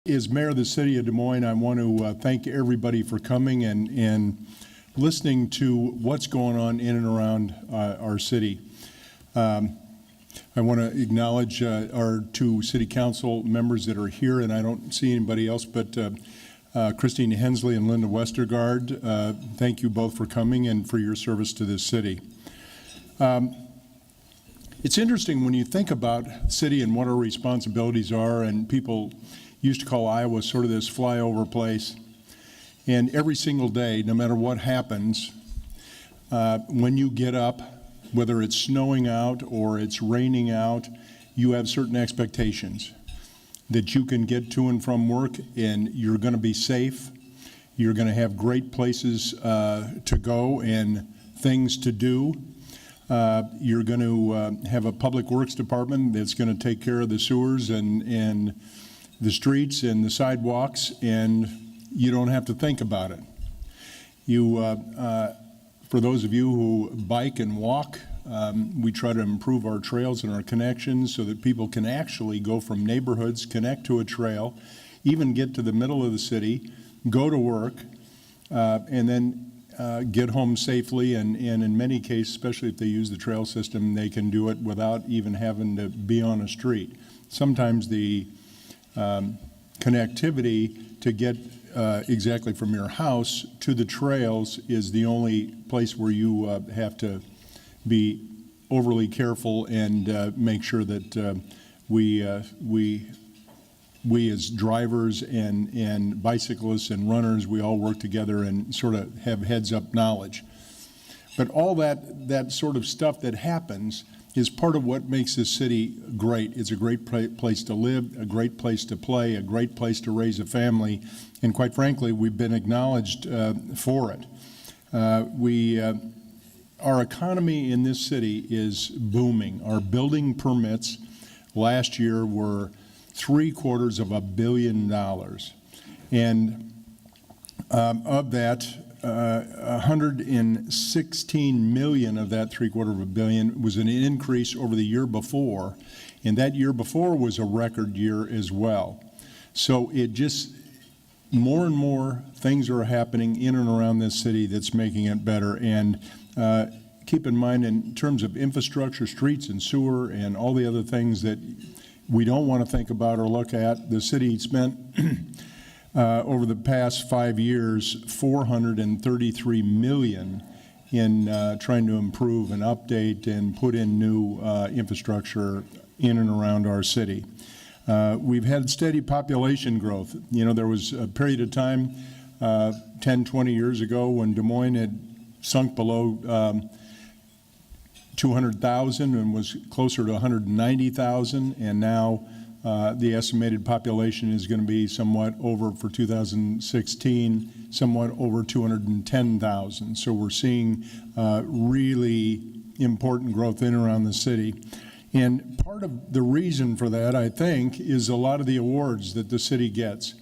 As mayor of the city of Des Moines, I want to thank everybody for coming and listening to what's going on in and around our city. I want to acknowledge our two city council members that are here, and I don't see anybody else but Christine Hensley and Linda Westergaard. Thank you both for coming and for your service to this city. It's interesting when you think about city and what our responsibilities are, and people used to call Iowa sort of this flyover place. And every single day, no matter what happens, when you get up, whether it's snowing out or it's raining out, you have certain expectations that you can get to and from work and you're going to be safe. You're going to have great places to go and things to do. You're going to have a public works department that's going to take care of the sewers and the streets and the sidewalks, and you don't have to think about it. You, for those of you who bike and walk, we try to improve our trails and our connections so that people can actually go from neighborhoods, connect to a trail, even get to the middle of the city, go to work, and then get home safely, and in many cases, especially if they use the trail system, they can do it without even having to be on a street. Sometimes the connectivity to get exactly from your house to the trails is the only place where you have to be overly careful and make sure that we as drivers and bicyclists and runners, we all work together and sort of have heads-up knowledge. But all that sort of stuff that happens is part of what makes this city great. It's a great place to live, a great place to play, a great place to raise a family, and quite frankly, we've been acknowledged for it. Our economy in this city is booming. Our building permits last year were $750 million, and of that, 116 million of that $750 million was an increase over the year before, and that year before was a record year as well. So it just, more and more things are happening in and around this city that's making it better. And keep in mind, in terms of infrastructure, streets and sewer and all the other things that we don't want to think about or look at, the city spent over the past 5 years, $433 million in trying to improve and update and put in new infrastructure in and around our city. We've had steady population growth. You know, there was a period of time 10, 20 years ago when Des Moines had sunk below 200,000 and was closer to 190,000, and now the estimated population is going to be somewhat over, for 2016, somewhat over 210,000. So we're seeing really important growth in and around the city. And part of the reason for that, I think, is a lot of the awards that the city gets.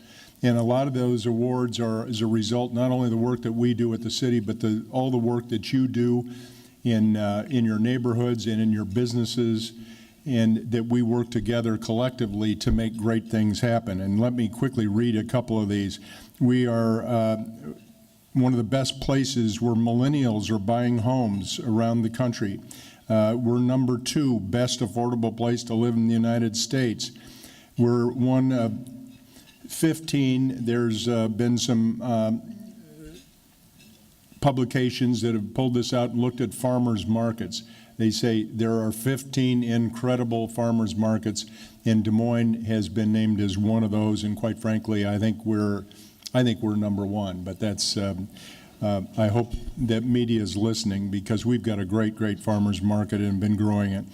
And a lot of those awards are as a result not only of the work that we do at the city, but all the work that you do in your neighborhoods and in your businesses, and that we work together collectively to make great things happen. And let me quickly read a couple of these. We are one of the best places where millennials are buying homes around the country. We're number 2 best affordable place to live in the United States. We're one of 15. There's been some publications that have pulled this out and looked at farmers markets. They say there are 15 incredible farmers markets, and Des Moines has been named as one of those. And quite frankly, I think we're number 1. But that's I hope that media is listening, because we've got a great farmers market and been growing it.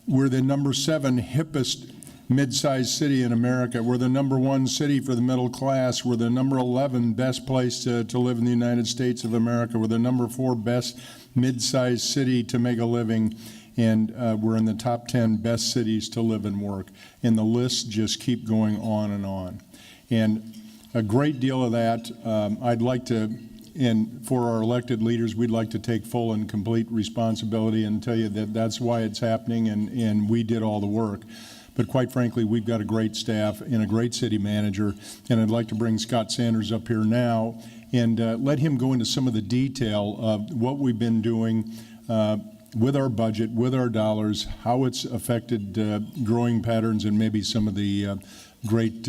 We're the number 7 hippest mid-sized city in America. We're the number 1 city for the middle class. We're the number 11 best place to live in the United States of America. We're the number 4 best mid-sized city to make a living, and we're in the top 10 best cities to live and work. And the lists just keep going on and on. And a great deal of that, I'd like to, and for our elected leaders, we'd like to take full and complete responsibility and tell you that that's why it's happening, and we did all the work. but quite frankly, we've got a great staff and a great city manager, and I'd like to bring Scott Sanders up here now and let him go into some of the detail of what we've been doing with our budget, with our dollars, how it's affected growing patterns, and maybe some of the great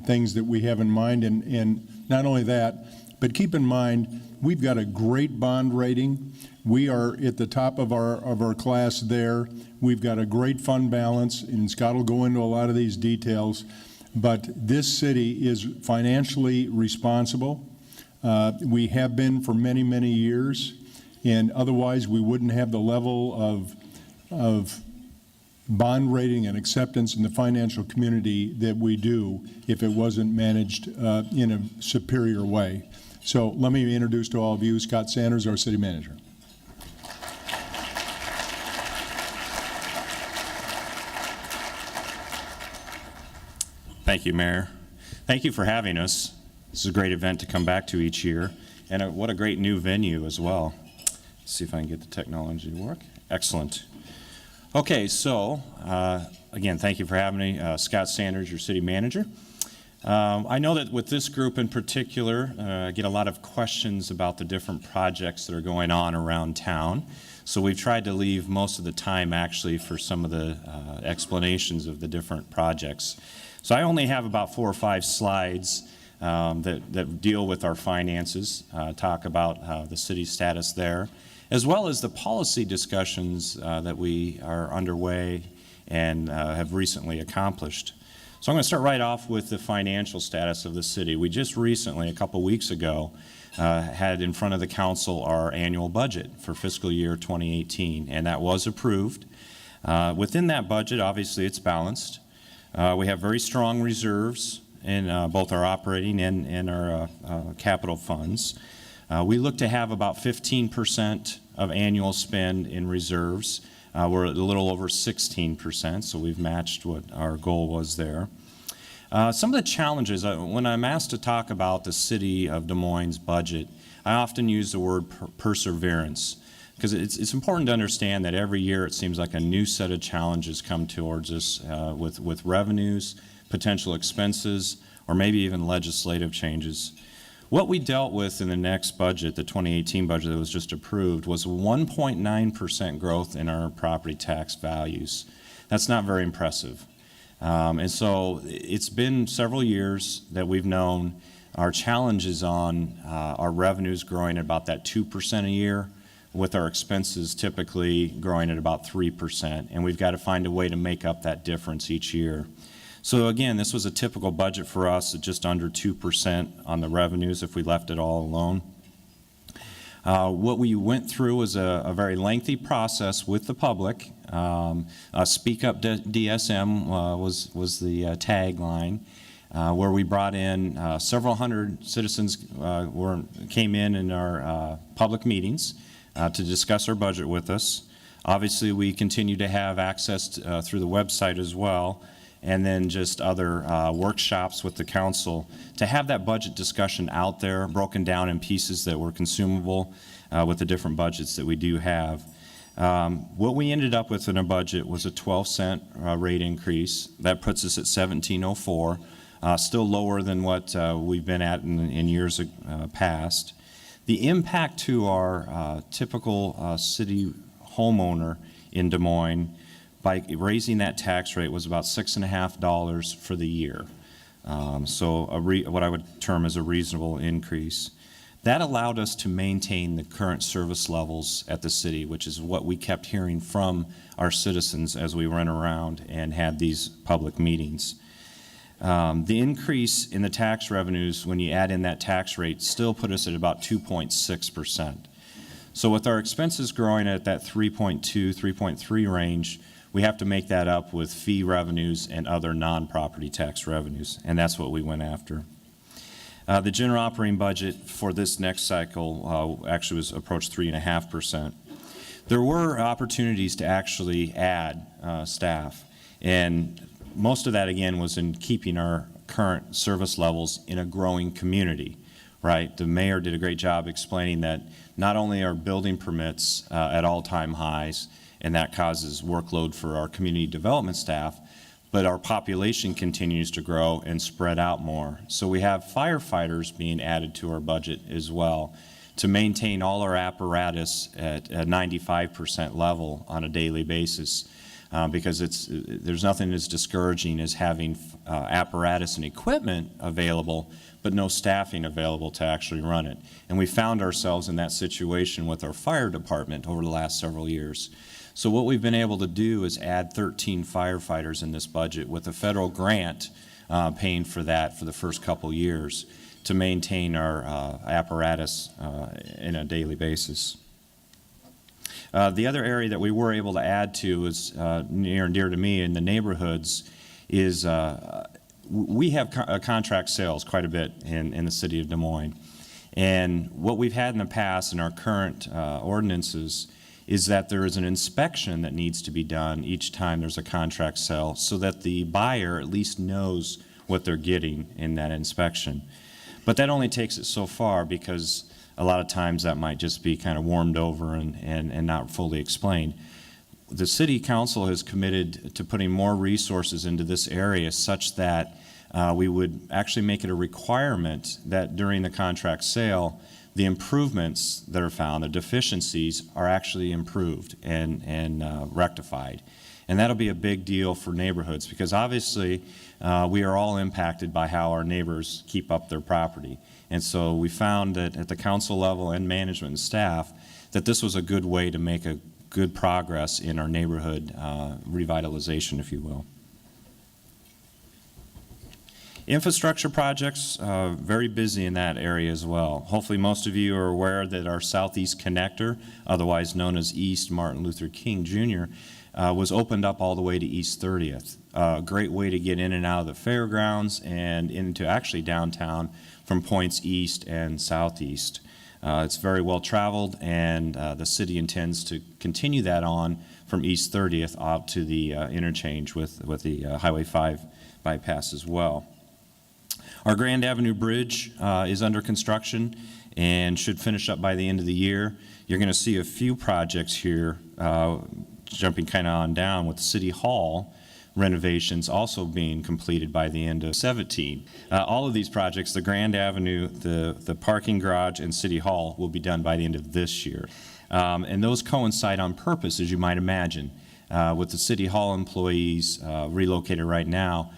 things that we have in mind. And not only that, but keep in mind, we've got a great bond rating. We are at the top of our class there. We've got a great fund balance, and Scott will go into a lot of these details. But this city is financially responsible. We have been for many, many years, and otherwise we wouldn't have the level of bond rating and acceptance in the financial community that we do if it wasn't managed in a superior way. So let me introduce to all of you Scott Sanders, our city manager. Thank you, Mayor. Thank you for having us. This is a great event to come back to each year, and what a great new venue as well. Let's see if I can get the technology to work. Excellent. Okay, so again, thank you for having me. Scott Sanders, your city manager. I know that with this group in particular, I get a lot of questions about the different projects that are going on around town. So we've tried to leave most of the time actually for some of the explanations of the different projects. So I only have about 4 or 5 slides that deal with our finances, talk about the city's status there, as well as the policy discussions that we are underway and have recently accomplished. So I'm going to start right off with the financial status of the city. We just recently, a couple weeks ago, had in front of the council our annual budget for fiscal year 2018, and that was approved. Within that budget, obviously it's balanced. We have very strong reserves in both our operating and our capital funds. We look to have about 15% of annual spend in reserves. We're a little over 16%, so we've matched what our goal was there. Some of the challenges, when I'm asked to talk about the city of Des Moines' budget, I often use the word perseverance, because it's important to understand that every year it seems like a new set of challenges come towards us with revenues, potential expenses, or maybe even legislative changes. What we dealt with in the next budget, the 2018 budget that was just approved, was 1.9% growth in our property tax values. That's not very impressive. And so it's been several years that we've known our challenges on our revenues growing at about that 2% a year, with our expenses typically growing at about 3%, and we've got to find a way to make up that difference each year. So again, this was a typical budget for us at just under 2% on the revenues if we left it all alone. What we went through was a very lengthy process with the public. Speak Up DSM was the tagline, where we brought in several hundred citizens came in our public meetings to discuss our budget with us. Obviously, we continue to have access through the website as well, and then just other workshops with the council to have that budget discussion out there, broken down in pieces that were consumable with the different budgets that we do have. What we ended up with in our budget was a 12-cent rate increase. That puts us at $17.04, still lower than what we've been at in years past. The impact to our typical city homeowner in Des Moines by raising that tax rate was about $6.50 for the year. So what I would term as a reasonable increase. That allowed us to maintain the current service levels at the city, which is what we kept hearing from our citizens as we went around and had these public meetings. The increase in the tax revenues, when you add in that tax rate, still put us at about 2.6%. So with our expenses growing at that 3.2, 3.3 range, we have to make that up with fee revenues and other non-property tax revenues, and that's what we went after. The general operating budget for this next cycle actually was approached 3.5%. There were opportunities to actually add staff, and most of that, again, was in keeping our current service levels in a growing community, right? The mayor did a great job explaining that not only are building permits at all-time highs, and that causes workload for our community development staff, but our population continues to grow and spread out more. So we have firefighters being added to our budget as well to maintain all our apparatus at a 95% level on a daily basis, because there's nothing as discouraging as having apparatus and equipment available, but no staffing available to actually run it. And we found ourselves in that situation with our fire department over the last several years. So what we've been able to do is add 13 firefighters in this budget with a federal grant paying for that for the first couple years to maintain our apparatus in a daily basis. The other area that we were able to add to is near and dear to me in the neighborhoods is we have contract sales quite a bit in the city of Des Moines. And what we've had in the past in our current ordinances is that there is an inspection that needs to be done each time there's a contract sale so that the buyer at least knows what they're getting in that inspection. But that only takes it so far, because a lot of times that might just be kind of warmed over and not fully explained. The City Council has committed to putting more resources into this area such that we would actually make it a requirement that during the contract sale, the improvements that are found, the deficiencies, are actually improved and rectified. And that'll be a big deal for neighborhoods, because obviously we are all impacted by how our neighbors keep up their property. And so we found that at the council level and management and staff that this was a good way to make a good progress in our neighborhood revitalization, if you will. Infrastructure projects, very busy in that area as well. Hopefully most of you are aware that our Southeast Connector, otherwise known as East Martin Luther King Jr., was opened up all the way to East 30th. A great way to get in and out of the fairgrounds and into actually downtown from points east and southeast. It's very well traveled, and the city intends to continue that on from East 30th out to the interchange with the Highway 5 bypass as well. Our Grand Avenue Bridge is under construction and should finish up by the end of the year. You're going to see a few projects here jumping kind of on down, with City Hall renovations also being completed by the end of 2017. All of these projects, the Grand Avenue, the parking garage, and City Hall, will be done by the end of this year. And those coincide on purpose, as you might imagine. With the City Hall employees relocated right now,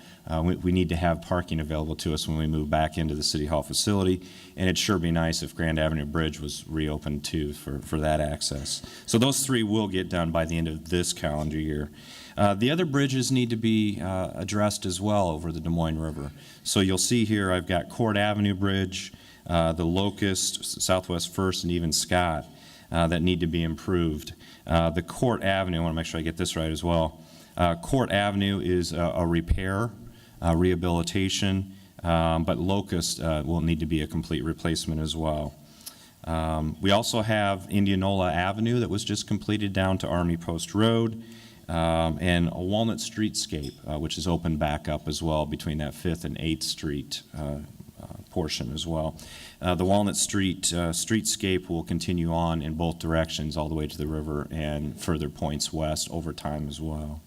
we need to have parking available to us when we move back into the City Hall facility, and it'd sure be nice if Grand Avenue Bridge was reopened too for that access. So those three will get done by the end of this calendar year. The other bridges need to be addressed as well over the Des Moines River. So you'll see here I've got Court Avenue Bridge, the Locust, Southwest First, and even Scott that need to be improved. The Court Avenue, I want to make sure I get this right as well. Court Avenue is a repair, rehabilitation, but Locust will need to be a complete replacement as well. We also have Indianola Avenue that was just completed down to Army Post Road, and a Walnut Streetscape, which is opened back up as well between that 5th and 8th Street portion as well. The Walnut Street streetscape will continue on in both directions all the way to the river and further points west over time as well.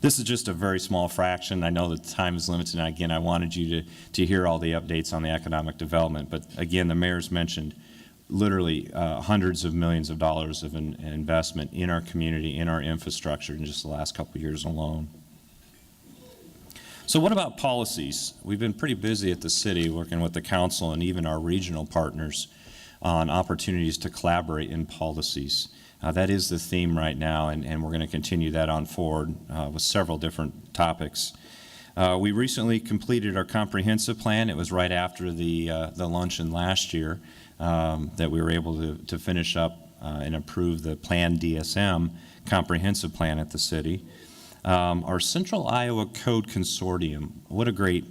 This is just a very small fraction. I know that the time is limited, and again, I wanted you to hear all the updates on the economic development, but again, the mayor's mentioned literally hundreds of millions of dollars of investment in our community, in our infrastructure in just the last couple of years alone. So what about policies? We've been pretty busy at the city working with the council and even our regional partners on opportunities to collaborate in policies. That is the theme right now, and we're going to continue that on forward with several different topics. We recently completed our comprehensive plan. It was right after the luncheon last year that we were able to finish up and approve the Plan DSM comprehensive plan at the city. Our Central Iowa Code Consortium, what a great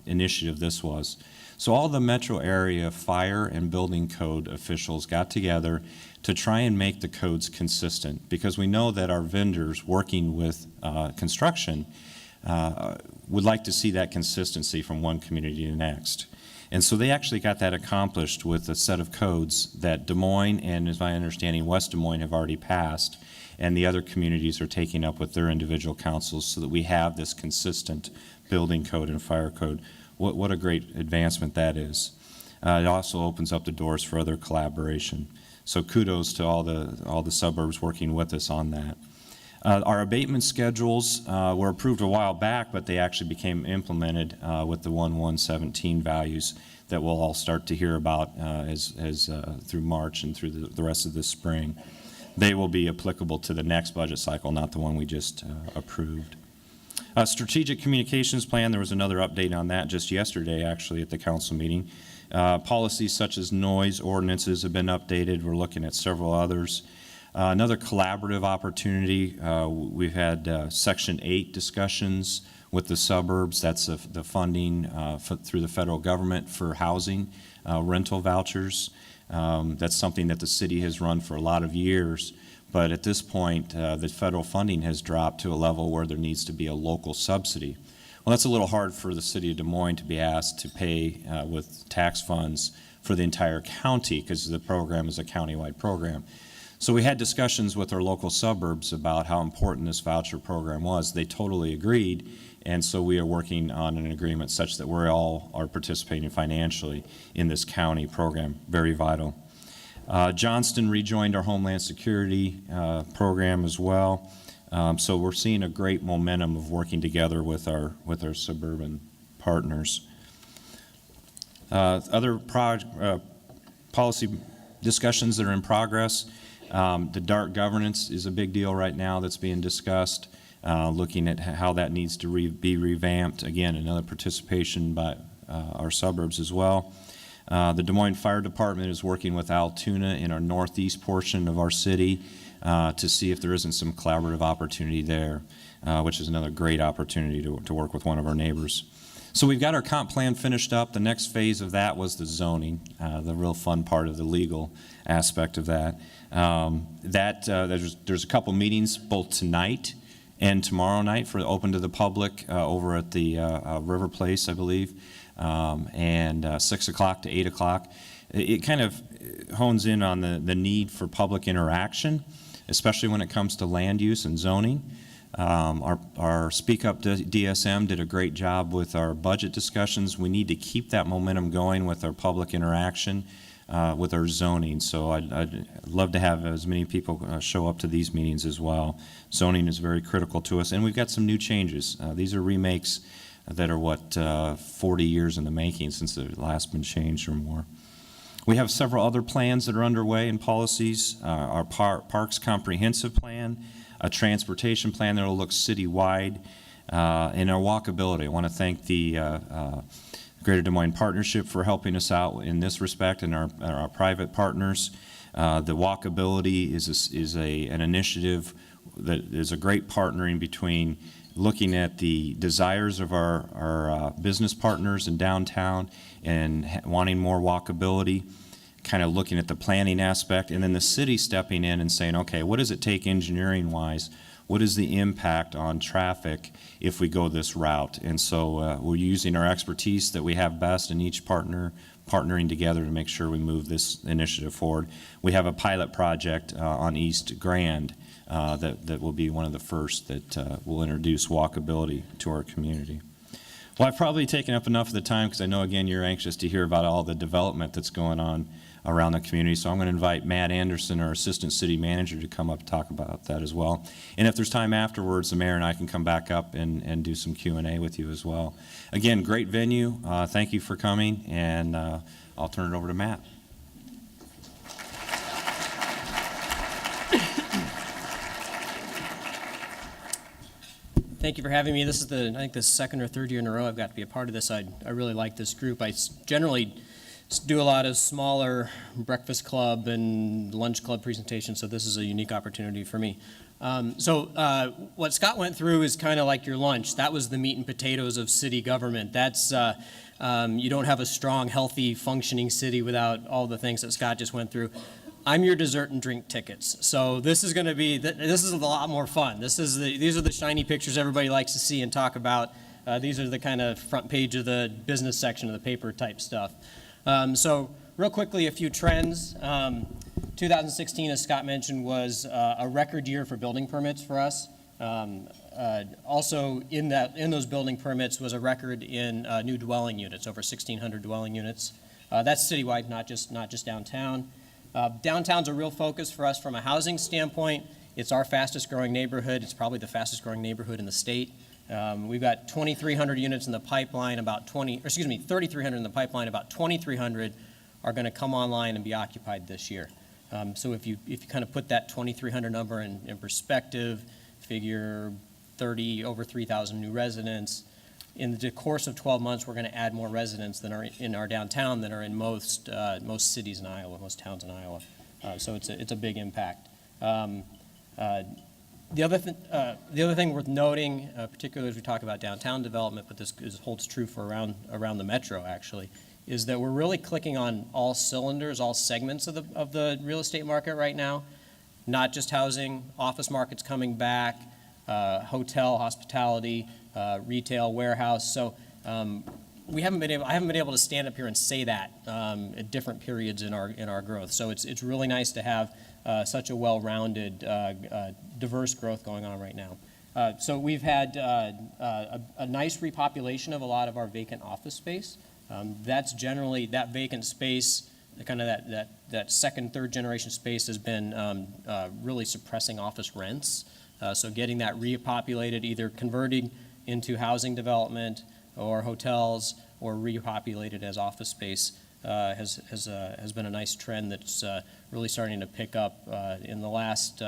initiative this was. So all the metro area fire and building code officials got together to try and make the codes consistent, because we know that our vendors working with construction would like to see that consistency from one community to the next. And so they actually got that accomplished with a set of codes that Des Moines and, as my understanding, West Des Moines have already passed. and the other communities are taking up with their individual councils so that we have this consistent building code and fire code. What a great advancement that is. It also opens up the doors for other collaboration. So kudos to all the suburbs working with us on that. Our abatement schedules were approved a while back, but they actually became implemented with the 1/1/17 values that we'll all start to hear about as through March and through the rest of this spring. They will be applicable to the next budget cycle, not the one we just approved. Strategic communications plan, there was another update on that just yesterday, actually, at the council meeting. Policies such as noise ordinances have been updated. We're looking at several others. Another collaborative opportunity, we've had Section 8 discussions with the suburbs. That's the funding through the federal government for housing, rental vouchers. That's something that the city has run for a lot of years. But at this point, the federal funding has dropped to a level where there needs to be a local subsidy. Well, that's a little hard for the city of Des Moines to be asked to pay with tax funds for the entire county because the program is a countywide program. So we had discussions with our local suburbs about how important this voucher program was. They totally agreed, and so we are working on an agreement such that we all are participating financially in this county program. Very vital. Johnston rejoined our Homeland Security program as well. So we're seeing a great momentum of working together with our suburban partners. Other policy discussions that are in progress. The dark governance is a big deal right now that's being discussed, looking at how that needs to be revamped. Again, another participation by our suburbs as well. The Des Moines Fire Department is working with Altoona in our northeast portion of our city to see if there isn't some collaborative opportunity there, which is another great opportunity to work with one of our neighbors. So we've got our comp plan finished up. The next phase of that was the zoning, the real fun part of the legal aspect of that. There's a couple meetings both tonight and tomorrow night for open to the public over at the River Place, I believe, and 6 o'clock to 8 o'clock. It kind of hones in on the need for public interaction, especially when it comes to land use and zoning. Our Speak Up DSM did a great job with our budget discussions. We need to keep that momentum going with our public interaction, with our zoning. So I'd love to have as many people show up to these meetings as well. Zoning is very critical to us, and we've got some new changes. These are remakes that are 40 years in the making since the last been changed or more. We have several other plans that are underway and policies. Our Parks Comprehensive Plan, a transportation plan that will look citywide, and our walkability. I want to thank the Greater Des Moines Partnership for helping us out in this respect, and our private partners. The walkability is an initiative that is a great partnering between looking at the desires of our business partners in downtown and wanting more walkability, kind of looking at the planning aspect, and then the city stepping in and saying, okay, what does it take engineering-wise? What is the impact on traffic if we go this route? And so we're using our expertise that we have best in each partnering together to make sure we move this initiative forward. We have a pilot project on East Grand that will be one of the first that will introduce walkability to our community. Well, I've probably taken up enough of the time because I know, again, you're anxious to hear about all the development that's going on around the community. So I'm going to invite Matt Anderson, our Assistant City Manager, to come up and talk about that as well. And if there's time afterwards, the mayor and I can come back up and do some Q&A with you as well. Again, great venue. Thank you for coming, and I'll turn it over to Matt. Thank you for having me. This is I think the second or third year in a row I've got to be a part of this. I really like this group. I generally do a lot of smaller breakfast club and lunch club presentations, so this is a unique opportunity for me. What Scott went through is kind of like your lunch. That was the meat and potatoes of city government. That's you don't have a strong, healthy, functioning city without all the things that Scott just went through. I'm your dessert and drink tickets. So this is going to be, this is a lot more fun. These are the shiny pictures everybody likes to see and talk about. These are the kind of front page of the business section of the paper type stuff. So real quickly, a few trends. 2016, as Scott mentioned, was a record year for building permits for us. Also, in those building permits was a record in new dwelling units, over 1,600 dwelling units. That's citywide, not just downtown. Downtown's a real focus for us from a housing standpoint. It's our fastest growing neighborhood. It's probably the fastest growing neighborhood in the state. We've got 2,300 units in the pipeline, 3,300 in the pipeline. About 2,300 are going to come online and be occupied this year. So if you kind of put that 2,300 number in perspective, figure over 3,000 new residents. In the course of 12 months, we're going to add more residents than are in our downtown than are in most cities in Iowa, most towns in Iowa. So it's a big impact. The other thing worth noting, particularly as we talk about downtown development, but this holds true for around the metro actually, is that we're really clicking on all cylinders, all segments of the real estate market right now. Not just housing, office markets coming back, hotel, hospitality, retail, warehouse. So I haven't been able to stand up here and say that at different periods in our growth. So it's really nice to have such a well-rounded, diverse growth going on right now. So we've had a nice repopulation of a lot of our vacant office space. That's generally, that vacant space, kind of that second, third generation space has been really suppressing office rents. So getting that repopulated, either converting into housing development or hotels or repopulated as office space has been a nice trend that's really starting to pick up in the last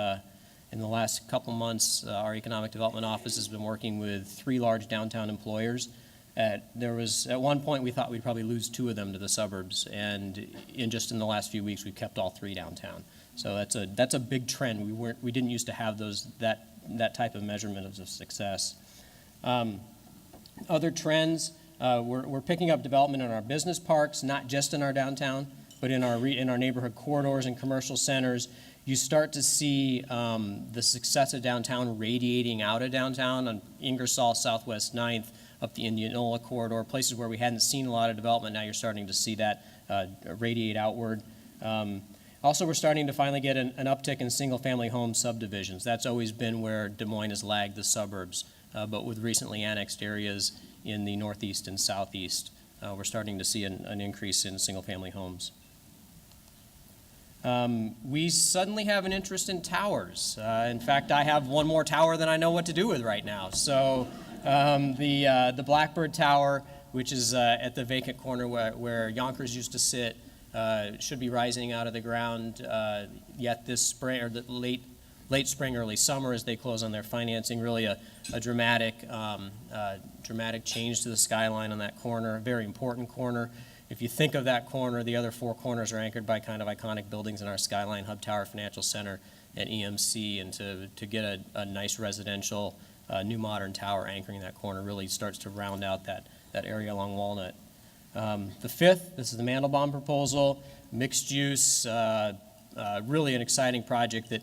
couple months. Our economic development office has been working with 3 large downtown employers. At one point we thought we'd probably lose 2 of them to the suburbs, and in the last few weeks we've kept all 3 downtown. So that's a big trend. We didn't used to have that type of measurement of success. Other trends, we're picking up development in our business parks, not just in our downtown, but in our neighborhood corridors and commercial centers. You start to see the success of downtown radiating out of downtown on Ingersoll, Southwest 9th, up the Indianola corridor, places where we hadn't seen a lot of development. Now you're starting to see that radiate outward. Also, we're starting to finally get an uptick in single-family home subdivisions. That's always been where Des Moines has lagged the suburbs, but with recently annexed areas in the northeast and southeast, we're starting to see an increase in single-family homes. We suddenly have an interest in towers. In fact, I have one more tower than I know what to do with right now. So the Blackbird Tower, which is at the vacant corner where Yonkers used to sit, should be rising out of the ground yet this spring, or the late spring, early summer, as they close on their financing. Really a dramatic change to the skyline on that corner, a very important corner. If you think of that corner, the other 4 corners are anchored by kind of iconic buildings in our skyline: Hub Tower Financial Center and EMC, and to get a nice residential new modern tower anchoring that corner really starts to round out that area along Walnut. The 5th, this is the Mandelbaum proposal, mixed use, really an exciting project that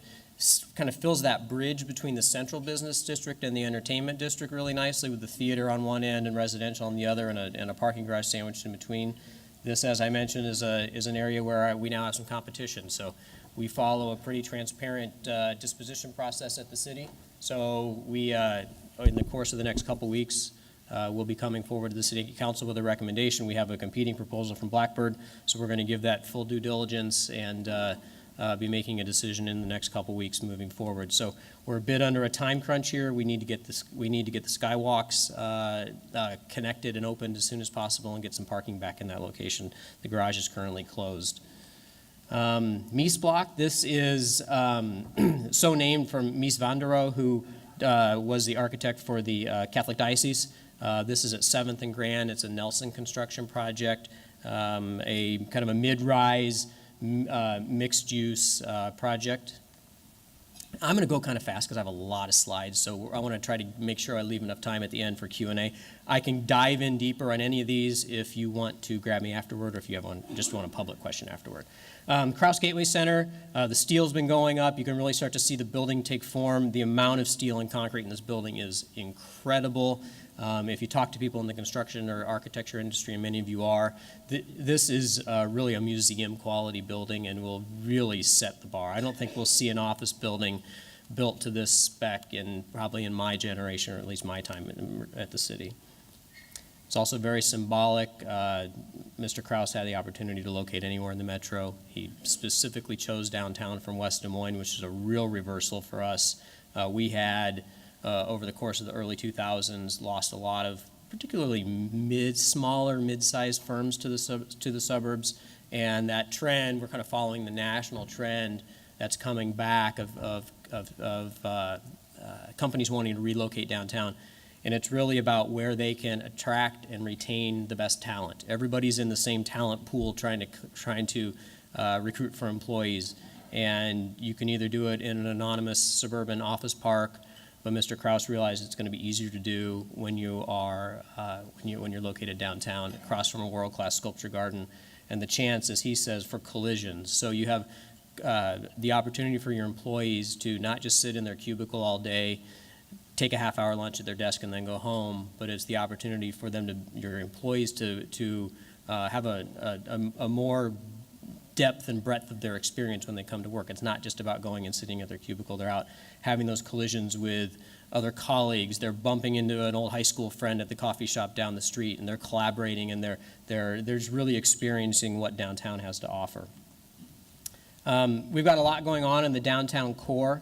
kind of fills that bridge between the central business district and the entertainment district really nicely, with the theater on one end and residential on the other, and a parking garage sandwiched in between. This, as I mentioned, is an area where we now have some competition. So we follow a pretty transparent disposition process at the city. So we, in the course of the next couple weeks, we'll be coming forward to the City Council with a recommendation. We have a competing proposal from Blackbird, so we're going to give that full due diligence and be making a decision in the next couple weeks moving forward. So we're a bit under a time crunch here. We need to get the skywalks connected and opened as soon as possible and get some parking back in that location. The garage is currently closed. Mies Block, this is so named from Mies van der Rohe, who was the architect for the Catholic Diocese. This is at 7th and Grand. It's a Nelson construction project, a kind of a mid-rise mixed-use project. I'm going to go kind of fast because I have a lot of slides, so I want to try to make sure I leave enough time at the end for Q&A. I can dive in deeper on any of these if you want to grab me afterward, or if you just want a public question afterward. Krause Gateway Center, the steel's been going up. You can really start to see the building take form. The amount of steel and concrete in this building is incredible. If you talk to people in the construction or architecture industry, and many of you are, this is really a museum quality building and will really set the bar. I don't think we'll see an office building built to this spec probably in my generation, or at least my time at the city. It's also very symbolic. Mr. Kraus had the opportunity to locate anywhere in the metro. He specifically chose downtown from West Des Moines, which is a real reversal for us. We had, over the course of the early 2000s, lost a lot of particularly smaller, mid-sized firms to the suburbs, and that trend, we're kind of following the national trend that's coming back of companies wanting to relocate downtown. And it's really about where they can attract and retain the best talent. Everybody's in the same talent pool trying to recruit for employees. And you can either do it in an anonymous suburban office park, but Mr. Kraus realized it's going to be easier to do when you are when you're located downtown, across from a world-class sculpture garden, and the chance, as he says, for collisions. So you have the opportunity for your employees to not just sit in their cubicle all day, take a half-hour lunch at their desk and then go home, but it's the opportunity for your employees to have a more depth and breadth of their experience when they come to work. It's not just about going and sitting at their cubicle. They're out having those collisions with other colleagues. They're bumping into an old high school friend at the coffee shop down the street, and they're collaborating, and they're really experiencing what downtown has to offer. We've got a lot going on in the downtown core.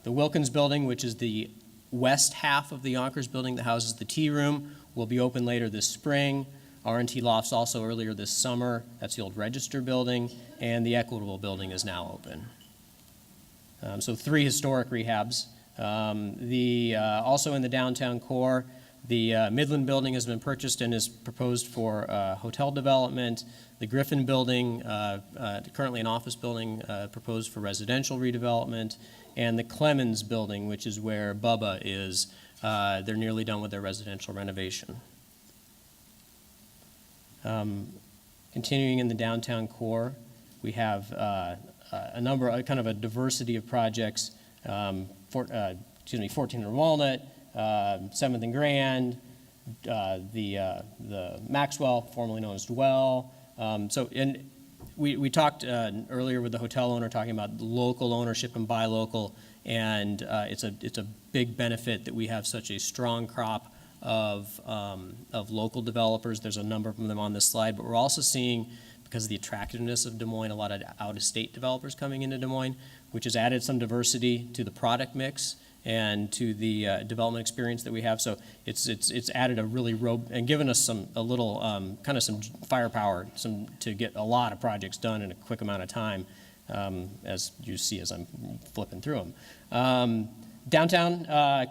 The Wilkins building, which is the west half of the Yonkers building that houses the tea room, will be open later this spring. R&T Lofts also earlier this summer. That's the old Register building, and the Equitable building is now open. So 3 historic rehabs. Also in the downtown core, the Midland building has been purchased and is proposed for hotel development. The Griffin building, currently an office building, proposed for residential redevelopment. And the Clemens building, which is where Bubba is, they're nearly done with their residential renovation. Continuing in the downtown core, we have kind of a diversity of projects. 14th and Walnut, 7th and Grand, the Maxwell, formerly known as Dwell. We talked earlier with the hotel owner talking about local ownership and buy local, and it's a big benefit that we have such a strong crop of local developers. There's a number of them on this slide, but we're also seeing, because of the attractiveness of Des Moines, a lot of out-of-state developers coming into Des Moines, which has added some diversity to the product mix and to the development experience that we have. So it's added a really and given us some firepower to get a lot of projects done in a quick amount of time, as you see as I'm flipping through them. Downtown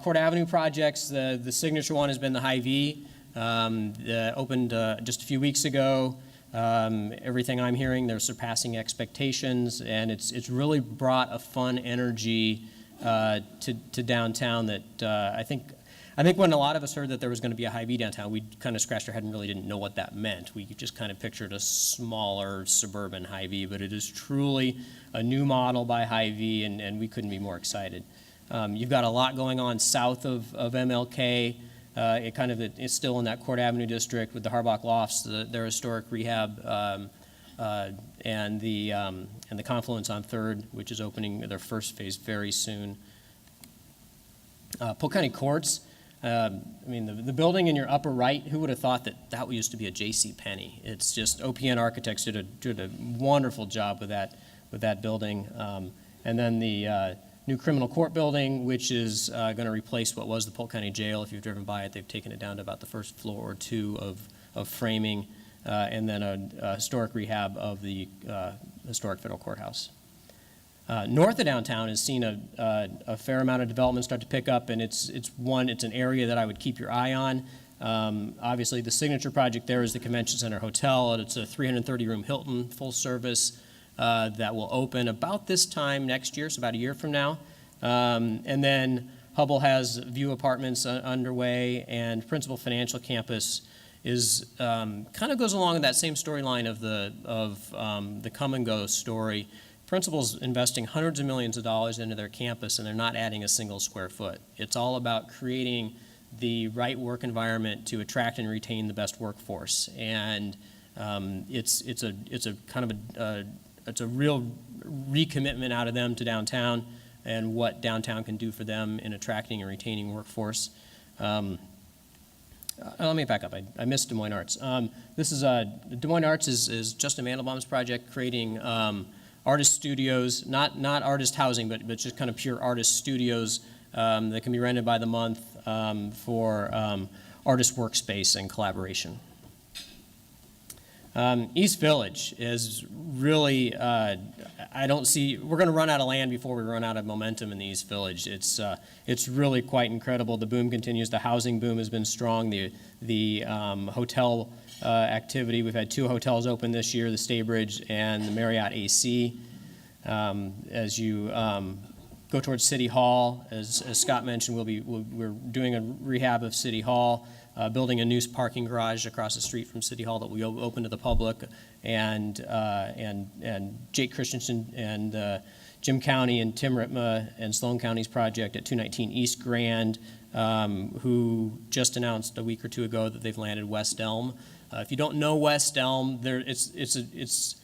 Court Avenue projects, the signature one has been the Hy-Vee. Opened just a few weeks ago. Everything I'm hearing, they're surpassing expectations, and it's really brought a fun energy to downtown that I think when a lot of us heard that there was going to be a Hy-Vee downtown, we kind of scratched our head and really didn't know what that meant. We just kind of pictured a smaller suburban Hy-Vee, but it is truly a new model by Hy-Vee, and we couldn't be more excited. You've got a lot going on south of MLK. It's still in that Court Avenue district with the Harbach Lofts, their historic rehab, and the Confluence on 3rd, which is opening their first phase very soon. Polk County Courts. The building in your upper right, who would have thought that used to be a J.C. Penney? It's just OPN Architects did a wonderful job with that building. And then the new criminal court building, which is going to replace what was the Polk County Jail. If you've driven by it, they've taken it down to about the first floor or 2 of framing, and then a historic rehab of the historic federal courthouse. North of downtown has seen a fair amount of development start to pick up, and it's an area that I would keep your eye on. Obviously, the signature project there is the Convention Center Hotel, and it's a 330-room Hilton, full service, that will open about this time next year, so about a year from now. And then Hubble has View Apartments underway, and Principal Financial Campus is kind of goes along with that same storyline of the come and go story. Principal's investing hundreds of millions of dollars into their campus, and they're not adding a single square foot. It's all about creating the right work environment to attract and retain the best workforce. And it's a kind of it's a real recommitment out of them to downtown and what downtown can do for them in attracting and retaining workforce. Let me back up. I missed Des Moines Arts. This is Des Moines Arts is Justin Mandelbaum's project, creating artist studios, not artist housing, but just kind of pure artist studios that can be rented by the month for artist workspace and collaboration. East Village is really, I don't see, we're going to run out of land before we run out of momentum in the East Village. It's really quite incredible. The boom continues. The housing boom has been strong. The hotel activity, we've had 2 hotels open this year, the Staybridge and the Marriott AC. As you go towards City Hall, as Scott mentioned, we're doing a rehab of City Hall. Building a new parking garage across the street from City Hall that we open to the public, and Jake Christensen and Jim Cownie and Tim Ritma and Sloan County's project at 219 East Grand, who just announced a week or 2 ago that they've landed West Elm. If you don't know West Elm, it's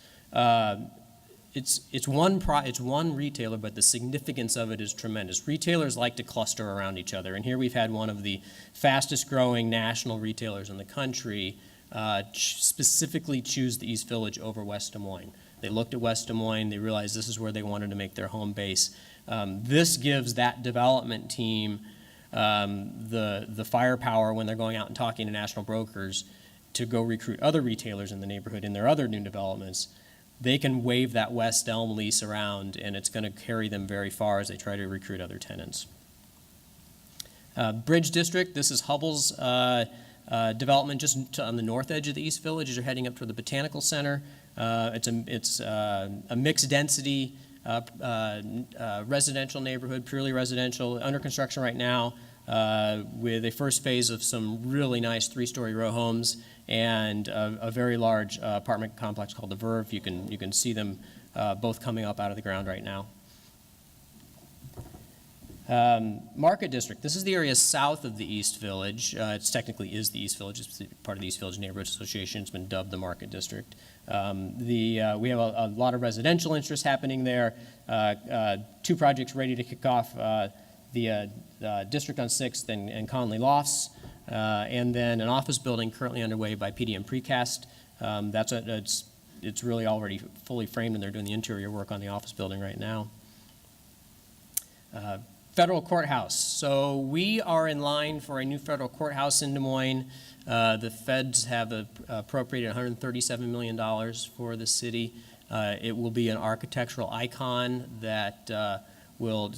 one retailer, but the significance of it is tremendous. Retailers like to cluster around each other, and here we've had one of the fastest growing national retailers in the country specifically choose the East Village over West Des Moines. They looked at West Des Moines, they realized this is where they wanted to make their home base. This gives that development team the firepower when they're going out and talking to national brokers to go recruit other retailers in the neighborhood in their other new developments. They can wave that West Elm lease around, and it's going to carry them very far as they try to recruit other tenants. Bridge District, this is Hubbell's development just on the north edge of the East Village as you're heading up to the Botanical Center. It's a mixed density residential neighborhood, purely residential, under construction right now, with a first phase of some really nice 3-story row homes and a very large apartment complex called the Verve. You can see them both coming up out of the ground right now. Market District. This is the area south of the East Village. It technically is the East Village. It's part of the East Village Neighborhood Association. It's been dubbed the Market District. We have a lot of residential interest happening there. 2 projects ready to kick off, the District on 6th and Conley Lofts, and then an office building currently underway by PDM Precast. It's really already fully framed, and they're doing the interior work on the office building right now. Federal Courthouse. So we are in line for a new federal courthouse in Des Moines. The feds have appropriated $137 million for the city. It will be an architectural icon that will,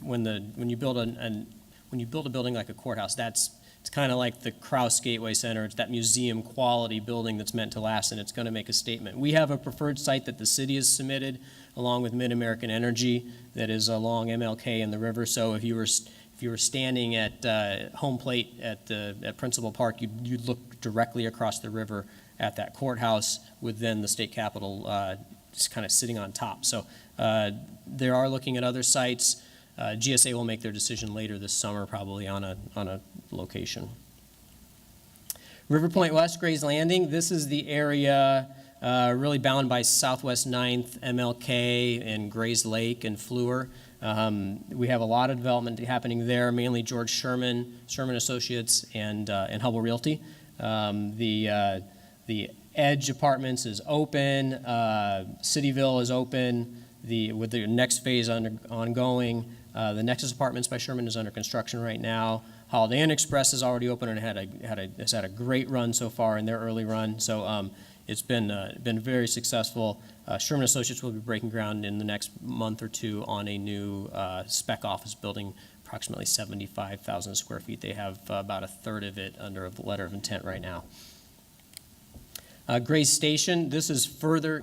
when you build a building like a courthouse, it's kind of like the Krause Gateway Center. It's that museum quality building that's meant to last, and it's going to make a statement. We have a preferred site that the city has submitted, along with Mid-American Energy, that is along MLK and the river. So if you were standing at home plate at Principal Park, you'd look directly across the river at that courthouse, with then the state capitol just kind of sitting on top. So they are looking at other sites. GSA will make their decision later this summer, probably on a location. River Point West, Gray's Landing. This is the area really bound by Southwest 9th, MLK, and Gray's Lake and Fleur. We have a lot of development happening there, mainly George Sherman Associates, and Hubble Realty. The Edge Apartments is open. Cityville is open. With the next phase ongoing. The Nexus Apartments by Sherman is under construction right now. Holiday Inn Express is already open and has had a great run so far in their early run. So it's been very successful. Sherman Associates will be breaking ground in the next month or 2 on a new spec office building, approximately 75,000 square feet. They have about a third of it under a letter of intent right now. Gray's Station, this is further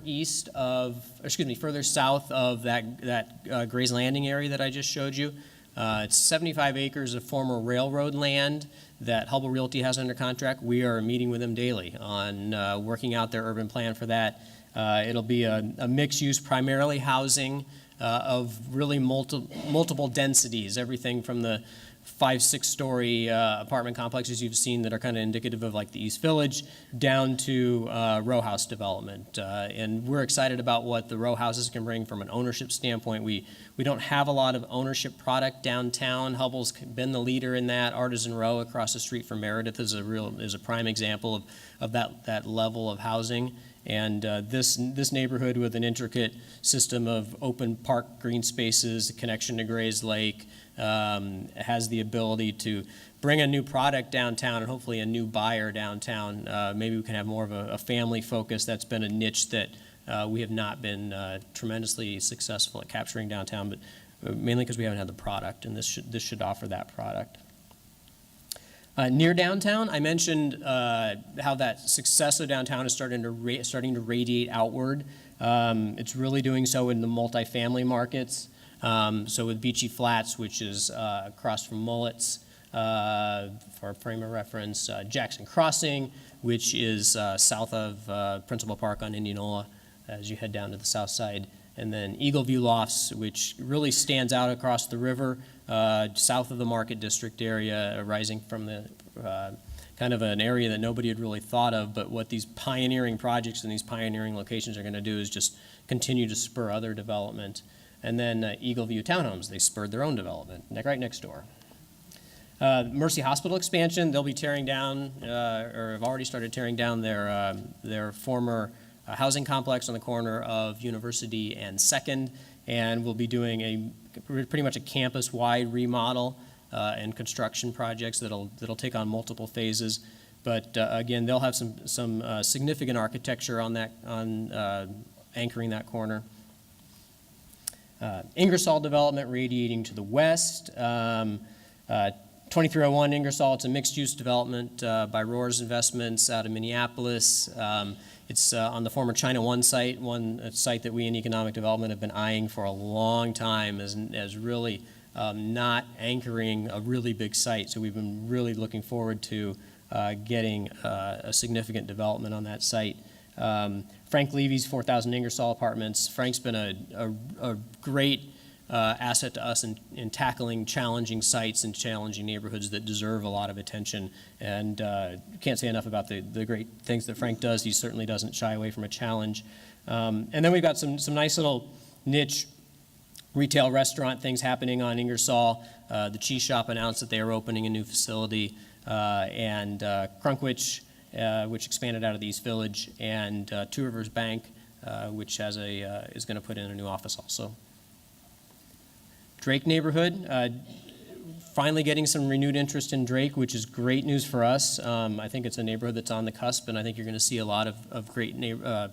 south of that Gray's Landing area that I just showed you. It's 75 acres of former railroad land that Hubble Realty has under contract. We are meeting with them daily on working out their urban plan for that. It'll be a mixed use, primarily housing of really multiple densities, everything from the 5, 6-story apartment complexes you've seen that are kind of indicative of like the East Village, down to row house development. And we're excited about what the row houses can bring from an ownership standpoint. We don't have a lot of ownership product downtown. Hubbell's been the leader in that. Artisan Row across the street from Meredith is a prime example of that level of housing. And this neighborhood, with an intricate system of open park green spaces, connection to Gray's Lake, has the ability to bring a new product downtown and hopefully a new buyer downtown. Maybe we can have more of a family focus. That's been a niche that we have not been tremendously successful at capturing downtown, but mainly because we haven't had the product, and this should offer that product. Near downtown, I mentioned how that success of downtown is starting to radiate outward. It's really doing so in the multifamily markets. So with Beachy Flats, which is across from Mullet's, for a frame of reference, Jackson Crossing, which is south of Principal Park on Indianola as you head down to the south side, and then Eagle View Lofts, which really stands out across the river, south of the Market District area, arising from the kind of an area that nobody had really thought of. But what these pioneering projects and these pioneering locations are going to do is just continue to spur other development. And then Eagle View Townhomes, they spurred their own development, right next door. Mercy Hospital expansion, they'll be tearing down, or have already started tearing down their former housing complex on the corner of University and 2nd, and we'll be doing pretty much a campus-wide remodel and construction projects that'll take on multiple phases. But again, they'll have some significant architecture on anchoring that corner. Ingersoll development radiating to the west. 2301 Ingersoll, it's a mixed-use development by Rohr's Investments out of Minneapolis. It's on the former China One site, a site that we in economic development have been eyeing for a long time as really not anchoring a really big site. So we've been really looking forward to getting a significant development on that site. Frank Levy's 4,000 Ingersoll Apartments. Frank's been a great asset to us in tackling challenging sites and challenging neighborhoods that deserve a lot of attention. And can't say enough about the great things that Frank does. He certainly doesn't shy away from a challenge. And then we've got some nice little niche retail restaurant things happening on Ingersoll. The Cheese Shop announced that they are opening a new facility, and Crunkwich, which expanded out of the East Village, and Two Rivers Bank, which is going to put in a new office also. Drake neighborhood, finally getting some renewed interest in Drake, which is great news for us. I think it's a neighborhood that's on the cusp, and I think you're going to see a lot of great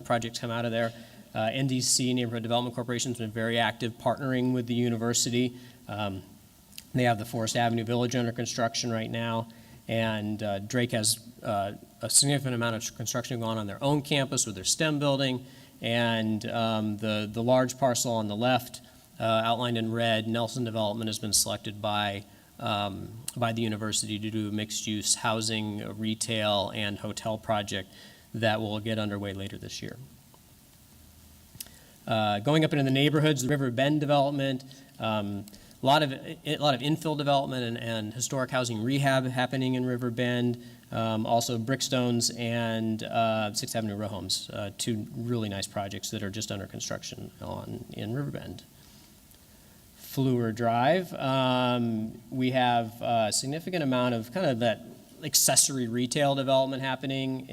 projects come out of there. NDC, Neighborhood Development Corporation, has been very active partnering with the university. They have the Forest Avenue Village under construction right now, and Drake has a significant amount of construction going on their own campus with their STEM building, and the large parcel on the left, outlined in red, Nelson Development, has been selected by the university to do a mixed-use housing, retail, and hotel project that will get underway later this year. Going up into the neighborhoods, the River Bend development, a lot of infill development and historic housing rehab happening in River Bend. Also Brickstones and 6th Avenue Row Homes, two really nice projects that are just under construction in River Bend. Fleur Drive, we have a significant amount of kind of that accessory retail development happening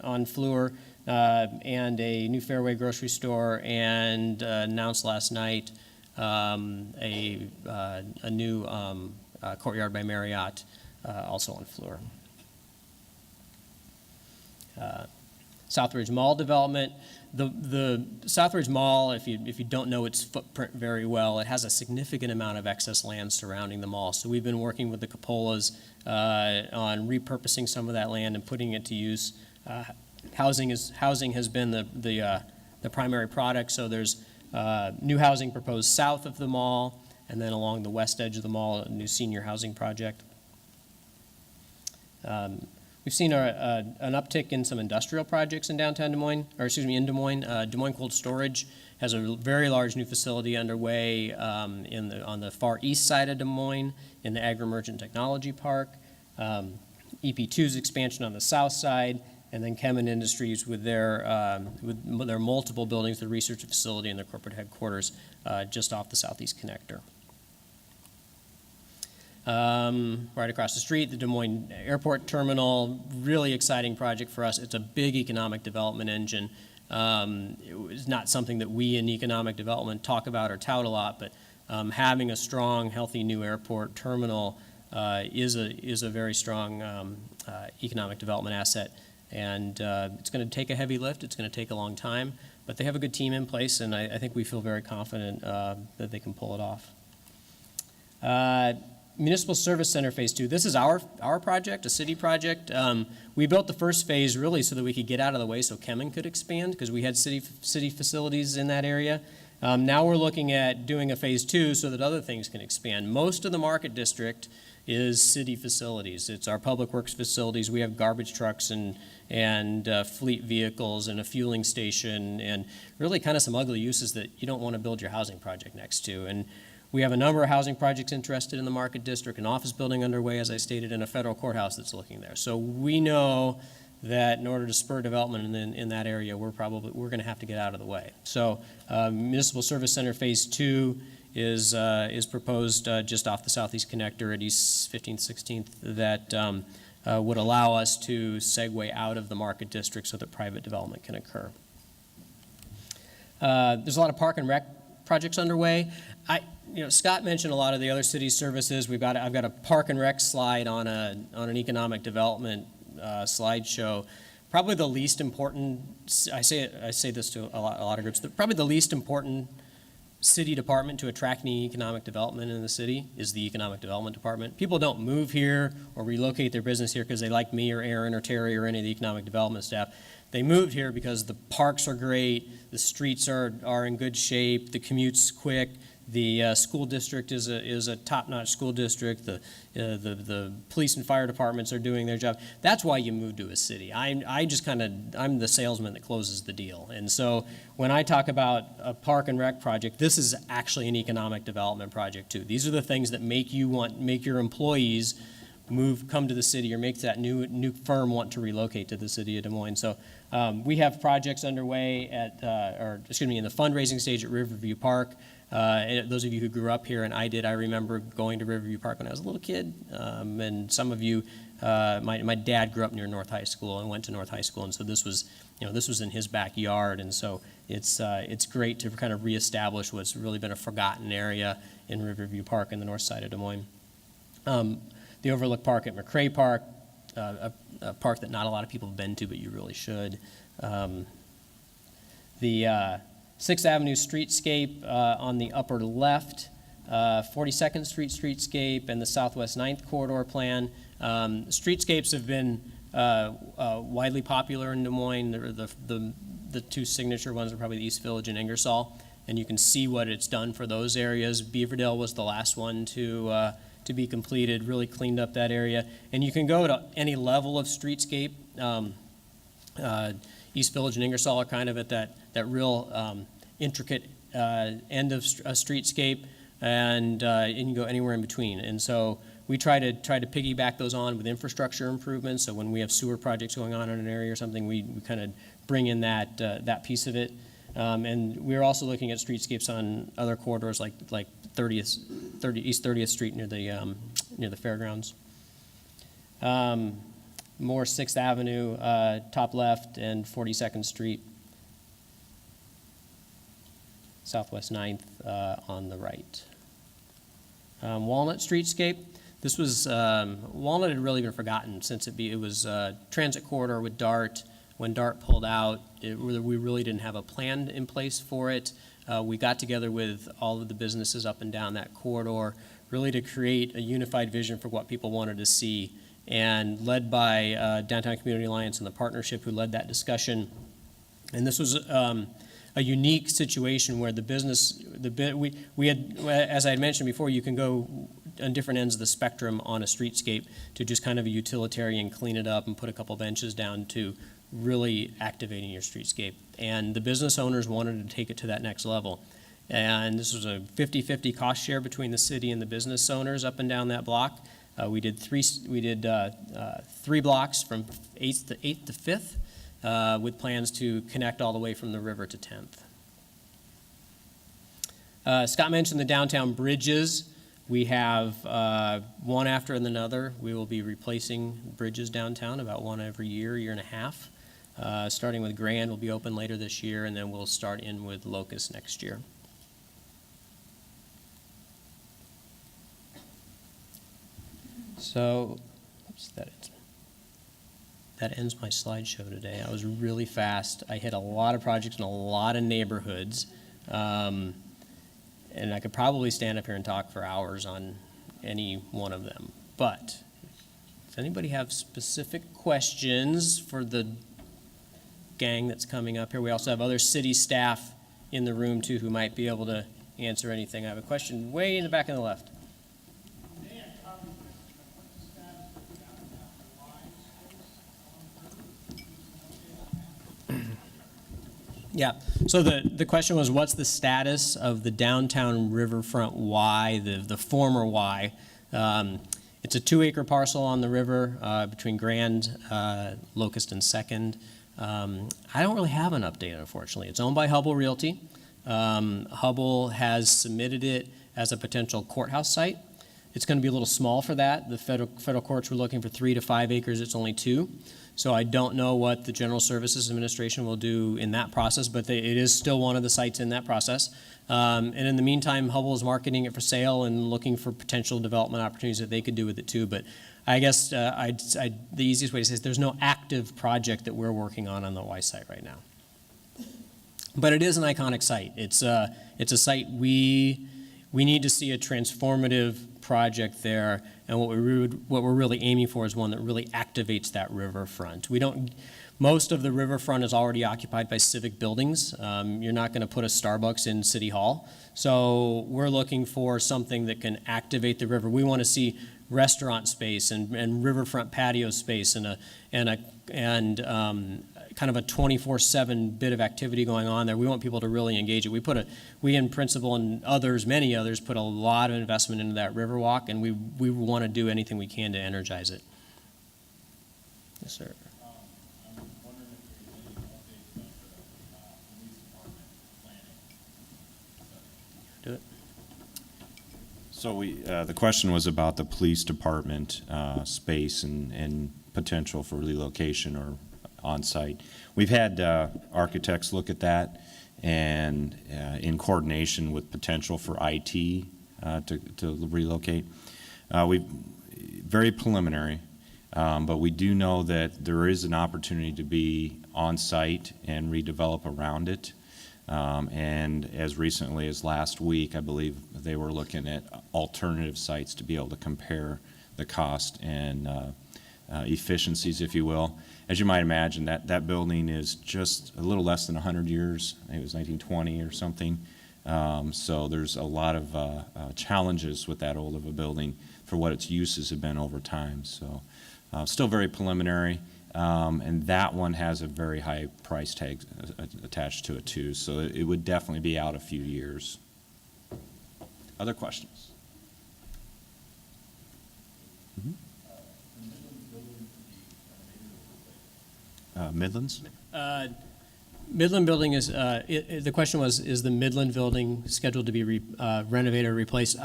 on Fleur, and a new Fairway grocery store, and announced last night a new Courtyard by Marriott, also on Fleur. Southridge Mall development. The Southridge Mall, if you don't know its footprint very well, it has a significant amount of excess land surrounding the mall. So we've been working with the Coppolas on repurposing some of that land and putting it to use. Housing has been the primary product. So there's new housing proposed south of the mall, and then along the west edge of the mall, a new senior housing project. We've seen an uptick in some industrial projects in downtown Des Moines, or excuse me, in Des Moines. Des Moines Cold Storage has a very large new facility underway on the far east side of Des Moines in the Agri-Emergent Technology Park. EP2's expansion on the south side, and then Chemin Industries with their multiple buildings, the research facility and their corporate headquarters just off the southeast connector. Right across the street, the Des Moines Airport Terminal, really exciting project for us. It's a big economic development engine. It was not something that we in economic development talk about or tout a lot, but having a strong, healthy new airport terminal is a very strong economic development asset. And it's going to take a heavy lift. It's going to take a long time, but they have a good team in place, and I think we feel very confident that they can pull it off. Municipal Service Center Phase 2. This is our project, a city project. We built the first phase really so that we could get out of the way so Chemin could expand, because we had city facilities in that area. Now we're looking at doing a Phase 2 so that other things can expand. Most of the Market District is city facilities. It's our public works facilities. We have garbage trucks and fleet vehicles and a fueling station and really kind of some ugly uses that you don't want to build your housing project next to. And we have a number of housing projects interested in the Market District, an office building underway, as I stated, and a federal courthouse that's looking there. So we know that in order to spur development in that area, we're going to have to get out of the way. So Municipal Service Center Phase 2 is proposed just off the southeast connector at East 15th, 16th that would allow us to segue out of the Market District so that private development can occur. There's a lot of park and rec projects underway. Scott mentioned a lot of the other city services. I've got a park and rec slide on an economic development slideshow. Probably the least important. I say this to a lot of groups. Probably the least important city department to attract any economic development in the city is the economic development department. People don't move here or relocate their business here because they like me or Aaron or Terry or any of the economic development staff. They moved here because the parks are great, the streets are in good shape, the commute's quick. The school district is a top-notch school district. The police and fire departments are doing their job. That's why you move to a city. I'm the salesman that closes the deal. And so when I talk about a park and rec project, this is actually an economic development project too. These are the things that make your employees come to the city or make that new firm want to relocate to the city of Des Moines. So we have projects underway in the fundraising stage at Riverview Park. And those of you who grew up here, and I remember going to Riverview Park when I was a little kid. And some of you, my dad grew up near North High School and went to North High School, and so this was in his backyard, and so it's great to kind of reestablish what's really been a forgotten area in Riverview Park in the north side of Des Moines. The Overlook Park at McCray Park, a park that not a lot of people have been to, but you really should. The 6th Avenue streetscape on the upper left, 42nd Street streetscape, and the Southwest 9th corridor plan. Streetscapes have been widely popular in Des Moines. The two signature ones are probably the East Village and Ingersoll, and you can see what it's done for those areas. Beaverdale was the last one to be completed, really cleaned up that area. And you can go to any level of streetscape. East Village and Ingersoll are kind of at that real intricate end of a streetscape, and you can go anywhere in between. And so we try to piggyback those on with infrastructure improvements. So when we have sewer projects going on in an area or something, we kind of bring in that piece of it. And we're also looking at streetscapes on other corridors like East 30th Street near the fairgrounds. More 6th Avenue, top left, and 42nd Street, Southwest 9th on the right. Walnut Streetscape. This was, Walnut had really been forgotten since it was a transit corridor with DART. When DART pulled out, we really didn't have a plan in place for it. We got together with all of the businesses up and down that corridor, really to create a unified vision for what people wanted to see. And led by Downtown Community Alliance and the partnership who led that discussion. And this was a unique situation where we had, as I had mentioned before, you can go on different ends of the spectrum on a streetscape, to just kind of a utilitarian, clean it up and put a couple benches down, to really activating your streetscape. And the business owners wanted to take it to that next level. And this was a 50-50 cost share between the city and the business owners up and down that block. We did three blocks from 8th to 5th, with plans to connect all the way from the river to 10th. Scott mentioned the downtown bridges. We have one after another. We will be replacing bridges downtown, about one every year, year and a half. Starting with Grand will be open later this year, and then we'll start in with Locust next year. So, oops, that ends my slideshow today. I was really fast. I hit a lot of projects in a lot of neighborhoods. And I could probably stand up here and talk for hours on any one of them. But does anybody have specific questions for the gang that's coming up here? We also have other city staff in the room too who might be able to answer anything. I have a question way in the back on the left. Yeah, so the question was, what's the status of the downtown riverfront Y, the former Y? It's a 2-acre parcel on the river between Grand, Locust, and Second. I don't really have an update, unfortunately. It's owned by Hubble Realty. Hubble has submitted it as a potential courthouse site. It's going to be a little small for that. The federal courts were looking for 3 to 5 acres. It's only 2. So I don't know what the General Services Administration will do in that process, but it is still one of the sites in that process. And in the meantime, Hubble is marketing it for sale and looking for potential development opportunities that they could do with it too. But I guess the easiest way to say is there's no active project that we're working on the Y site right now. But it is an iconic site. It's a site we need to see a transformative project there, and what we're really aiming for is one that really activates that riverfront. Most of the riverfront is already occupied by civic buildings. You're not going to put a Starbucks in City Hall, so we're looking for something that can activate the river. We want to see restaurant space and riverfront patio space and kind of a 24/7 bit of activity going on there. We want people to really engage it. We in Principal and many others, put a lot of investment into that Riverwalk, and we want to do anything we can to energize it. Yes, sir. I'm wondering if there's any updates on the police department planning. Do it. So the question was about the police department space and potential for relocation or on-site. We've had architects look at that, and in coordination with potential for IT to relocate. Very preliminary, but we do know that there is an opportunity to be on-site and redevelop around it. And as recently as last week, I believe they were looking at alternative sites to be able to compare the cost and efficiencies, if you will. As you might imagine, that building is just a little less than 100 years. I think it was 1920 or something. So there's a lot of challenges with that old of a building for what its uses have been over time. So still very preliminary. And that one has a very high price tag attached to it too. So it would definitely be out a few years. Other questions? Mm-hmm. Midlands? Midland building is, the question was, is the Midland building scheduled to be renovated or replaced?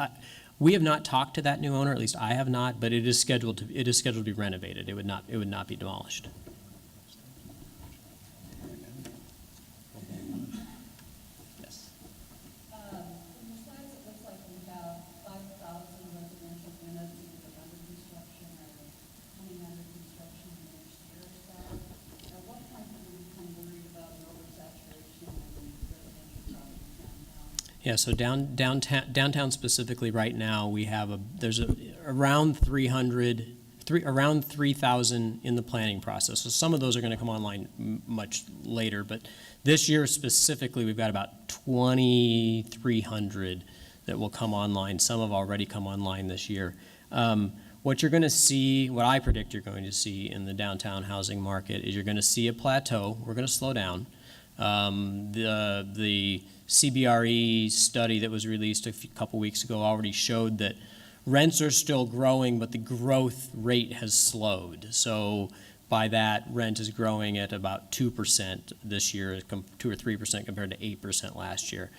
We have not talked to that new owner, at least I have not, but it is scheduled to be renovated. It would not be demolished. Yes. From the slides, it looks like we have 5,000 residential units either under construction or coming under construction in the next year or so. At what point do we become worried about an oversaturation in residential properties downtown? Yeah, so downtown specifically right now, there's around 3,000 in the planning process. So some of those are going to come online much later, but this year specifically, we've got about 2,300 that will come online. Some have already come online this year. What you're going to see, what I predict you're going to see in the downtown housing market is you're going to see a plateau. We're going to slow down. The CBRE study that was released couple weeks ago already showed that rents are still growing, but the growth rate has slowed. So by that, rent is growing at about 2% this year, 2 or 3% compared to 8% last year.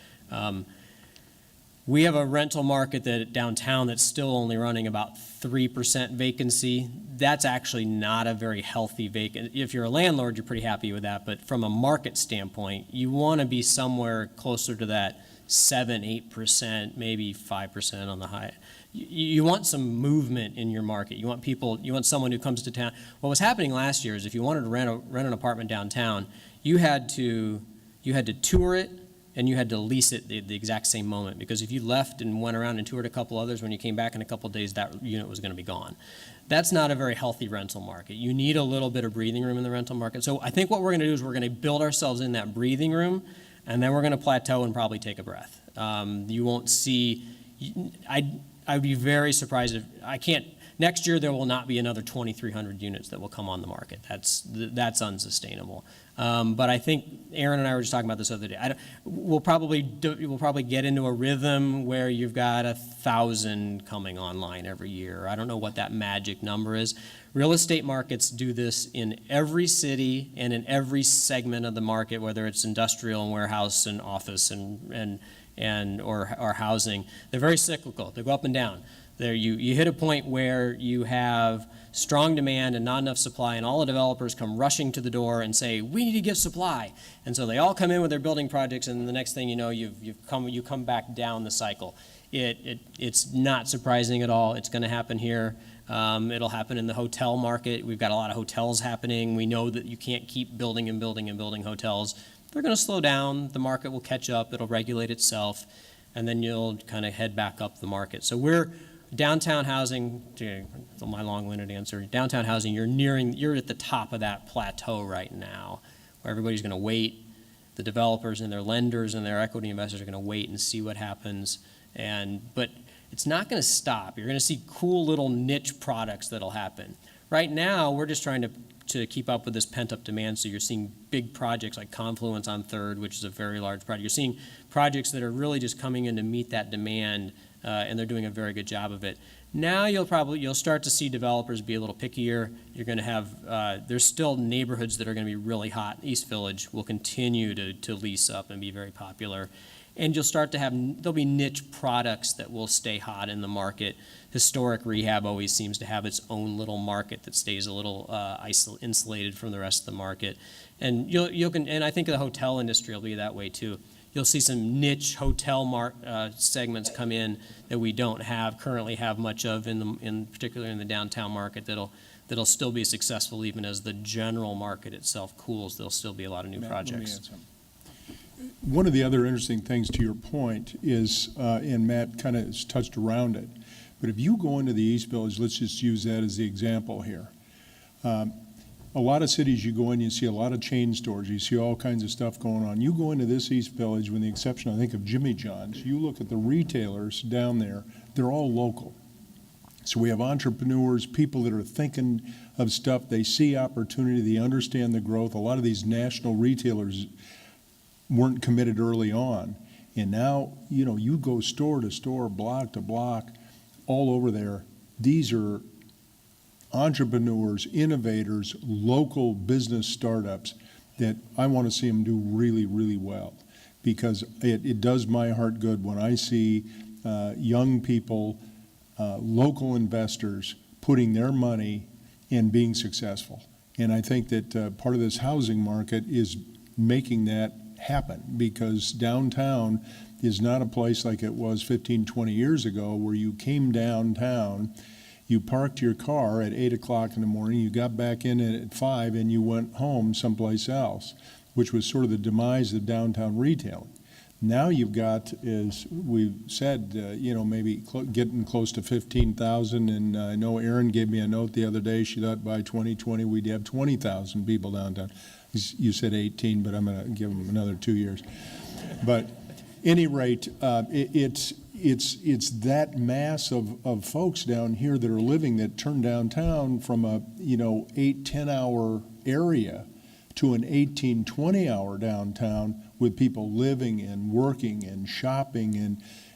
We have a rental market that downtown that's still only running about 3% vacancy. That's actually not a very healthy vacant. If you're a landlord, you're pretty happy with that. But from a market standpoint, you want to be somewhere closer to that 7, 8%, maybe 5% on the high. You want some movement in your market. You want people, you want someone who comes to town. What was happening last year is if you wanted to rent an apartment downtown, you had to tour it, and you had to lease it the exact same moment, because if you left and went around and toured a couple others, when you came back in a couple of days, that unit was going to be gone. That's not a very healthy rental market. You need a little bit of breathing room in the rental market. So I think what we're going to do is we're going to build ourselves in that breathing room, and then we're going to plateau and probably take a breath. You won't see, I'd be very surprised if, next year there will not be another 2,300 units that will come on the market. That's unsustainable. But I think Aaron and I were just talking about this the other day. We'll probably get into a rhythm where you've got 1,000 coming online every year. I don't know what that magic number is. Real estate markets do this in every city and in every segment of the market, whether it's industrial and warehouse and office or housing. They're very cyclical. They go up and down. There you hit a point where you have strong demand and not enough supply, and all the developers come rushing to the door and say, we need to get supply. And so they all come in with their building projects, and the next thing you know, you come back down the cycle. It's not surprising at all. It's going to happen here. It'll happen in the hotel market. We've got a lot of hotels happening. We know that you can't keep building and building and building hotels. They're going to slow down. The market will catch up. It'll regulate itself, and then you'll kind of head back up the market. So downtown housing, my long-winded answer, downtown housing, you're at the top of that plateau right now, where everybody's going to wait. The developers and their lenders and their equity investors are going to wait and see what happens. But it's not going to stop. You're going to see cool little niche products that'll happen. Right now, we're just trying to keep up with this pent-up demand, so you're seeing big projects like Confluence on 3rd, which is a very large project. You're seeing projects that are really just coming in to meet that demand, and they're doing a very good job of it. Now you'll start to see developers be a little pickier. You're going to have, there's still neighborhoods that are going to be really hot. East Village will continue to lease up and be very popular. And you'll start to there'll be niche products that will stay hot in the market. Historic rehab always seems to have its own little market that stays a little insulated from the rest of the market. And and I think the hotel industry will be that way too. You'll see some niche hotel segments come in that we don't currently have much of particularly in the downtown market that'll still be successful even as the general market itself cools. There'll still be a lot of new projects. One of the other interesting things to your point is, and Matt kind of has touched around it, but if you go into the East Village, let's just use that as the example here. A lot of cities you go in, you see a lot of chain stores, you see all kinds of stuff going on. You go into this East Village, with the exception, I think, of Jimmy John's, you look at the retailers down there, they're all local. So we have entrepreneurs, people that are thinking of stuff, they see opportunity, they understand the growth. A lot of these national retailers weren't committed early on. And now, you go store to store, block to block, all over there. These are entrepreneurs, innovators, local business startups that I want to see them do really, really well, because it does my heart good when I see young people, local investors putting their money in being successful. And I think that part of this housing market is making that happen, because downtown is not a place like it was 15, 20 years ago, where you came downtown, you parked your car at 8 o'clock in the morning, you got back in at 5, and you went home someplace else, which was sort of the demise of downtown retailing. Now you've got, as we said, maybe getting close to 15,000, and I know Erin gave me a note the other day. She thought by 2020 we'd have 20,000 people downtown. You said 18, but I'm going to give them another 2 years. But any rate, it's that mass of folks down here that are living that turn downtown from a 8-10 hour area to an 18-20 hour downtown with people living and working and shopping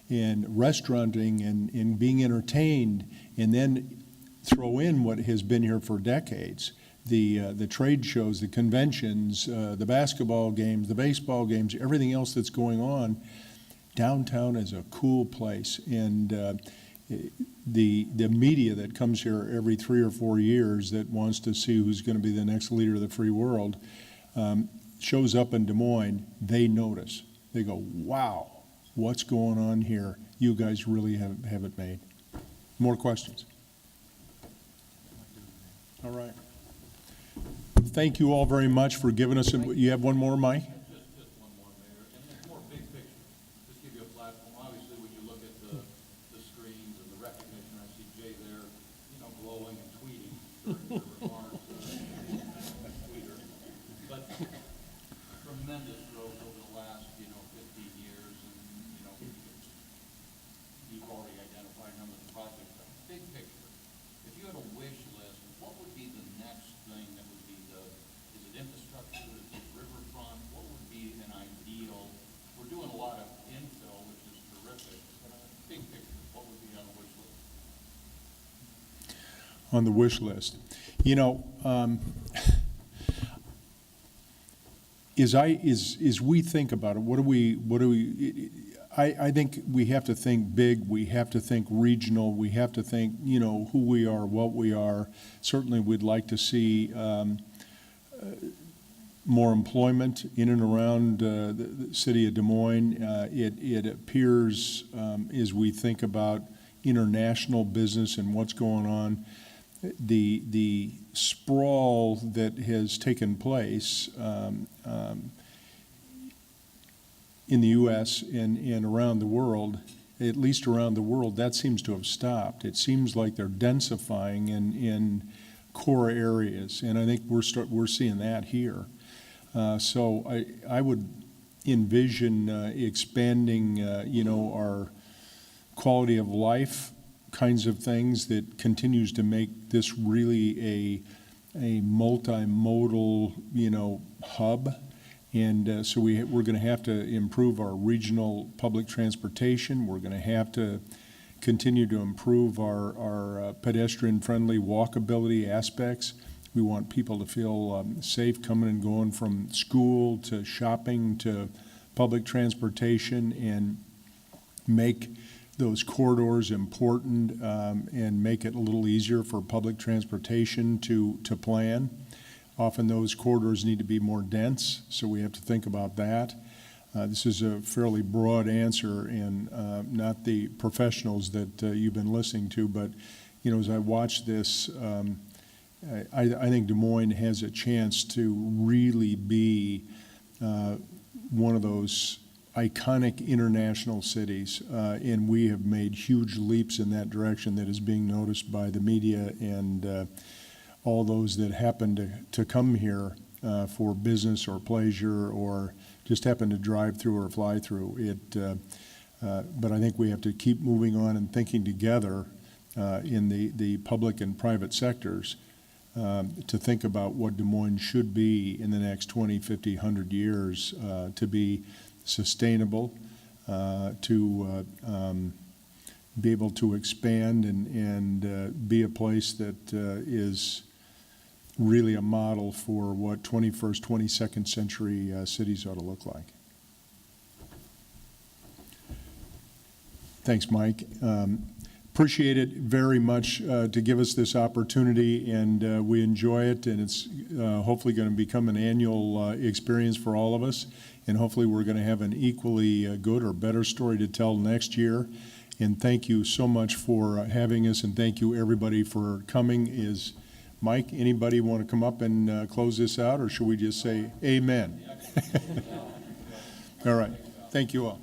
and restauranting and being entertained, and then throw in what has been here for decades. The trade shows, the conventions, the basketball games, the baseball games, everything else that's going on. Downtown is a cool place, and the media that comes here every 3 or 4 years that wants to see who's going to be the next leader of the free world shows up in Des Moines. They notice. They go, wow, what's going on here? You guys really have it made. More questions? All right. Thank you all very much for giving us, you have one more, Mike? Just one more, Mayor, and it's more big picture. Just give you a platform. Obviously, when you look at the screens and the recognition, I see Jay there, glowing and tweeting during your remarks, tweeter. But tremendous growth over the last, 15 years, and, you've already identified a number of the projects. But big picture, if you had a wish list, what would be the next thing that would be is it infrastructure, is it riverfront, what would be an ideal? We're doing a lot of infill, which is terrific, but big picture, what would be on the wish list? On the wish list. As we think about it, I think we have to think big, we have to think regional, we have to think, who we are, what we are. Certainly we'd like to see more employment in and around the city of Des Moines. It appears, as we think about international business and what's going on, the sprawl that has taken place in the U.S. and around the world, at least around the world, that seems to have stopped. It seems like they're densifying in core areas, and I think we're seeing that here. So I would envision expanding, our quality of life kinds of things that continues to make this really a multimodal, hub. And so we're going to have to improve our regional public transportation. We're going to have to continue to improve our pedestrian-friendly walkability aspects. We want people to feel safe coming and going from school to shopping to public transportation, and make those corridors important and make it a little easier for public transportation to plan. Often those corridors need to be more dense, so we have to think about that. This is a fairly broad answer, and not the professionals that you've been listening to, but as I watch this, I think Des Moines has a chance to really be one of those iconic international cities, and we have made huge leaps in that direction that is being noticed by the media and all those that happen to come here for business or pleasure or just happen to drive through or fly through. But I think we have to keep moving on and thinking together in the public and private sectors to think about what Des Moines should be in the next 20, 50, 100 years to be sustainable, to be able to expand and be a place that is really a model for what 21st, 22nd century cities ought to look like. Thanks, Mike. Appreciate it very much to give us this opportunity, and we enjoy it, and it's hopefully going to become an annual experience for all of us, and hopefully we're going to have an equally good or better story to tell next year. And thank you so much for having us, and thank you everybody for coming. Is Mike, anybody want to come up and close this out, or should we just say amen? All right. Thank you all.